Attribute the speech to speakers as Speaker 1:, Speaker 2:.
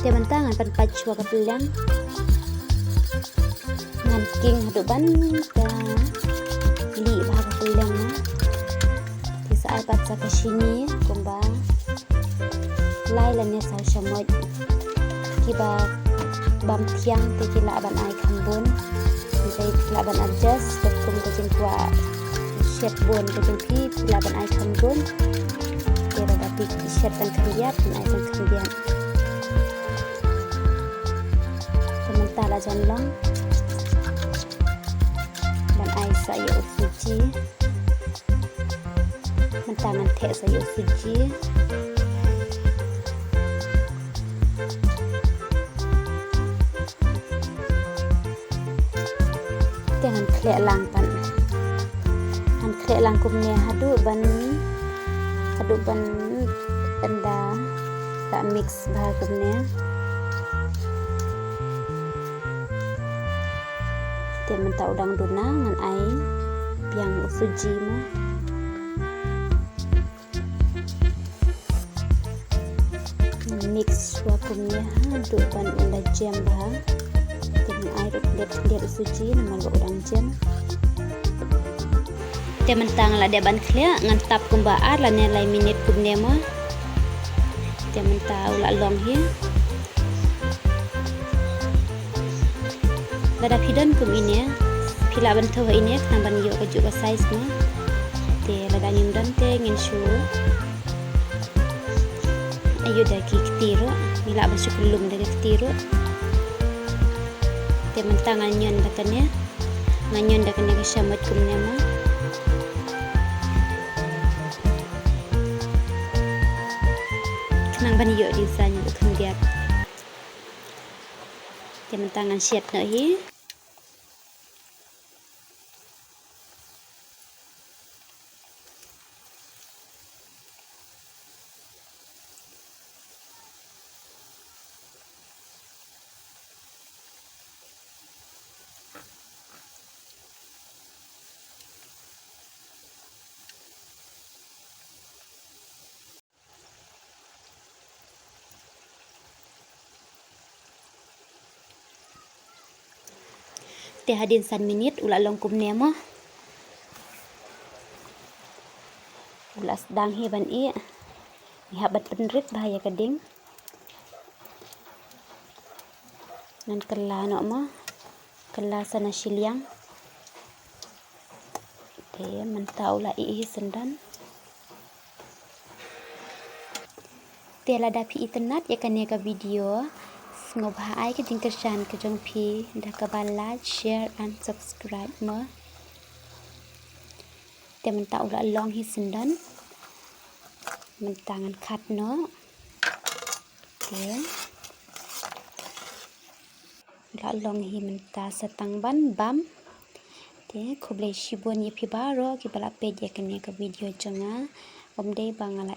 Speaker 1: Dia mentangan pan pacua kepelang ngan king hadu ban ka li bah kepelang na di saat patsa ke sini kumba lai lanya sau shamot kiba bam tiang te kila ban ai khambon sai kila ban adjust kum ko jin kwa shet bon ko jin pi kila ban ai khambon dia ada pi shet tan khriat ai tan khriat tala janlang dan ai saya usuji mentangan teh saya usuji jangan klek lang pan han klek lang kumnya hadu ban anda tak mix bah kumnya dia mentau udang duna ngan ai piang usuji mah mix wakumnya hadu ban unda jam bah dengan air lihat usuji nama lo udang jam dia mentang lah dia ban klia ngan tap kumbaar lah nilai minit kumnya mah dia mentau lah long hi lada pidan kum ini ya pila bantu ini ya tamban yo ke juga size mah te lada nyundan te ngin shu ayo daki ketiro mila basu belum daki ketiro te mentangan nyon dakannya nganyon dakannya ke syamat kumnya mah kenang ban yo desain ukun dia te mentangan siat nahi te hadin san minit ula long kumnya mah ula sedang heban i habat penrit bahaya keding nan kela no mah kela sana siliang te mentau la i sendan te la dapi internet ya kan ka video ngobha ai ke tingkersan ke jong pi dah ka like share and subscribe ma te mentau la long hi sendan mentangan kat no te la long hi menta setang ban bam te khoble shibon ye pi baro ki bala pe je kan ka video jonga omde bangala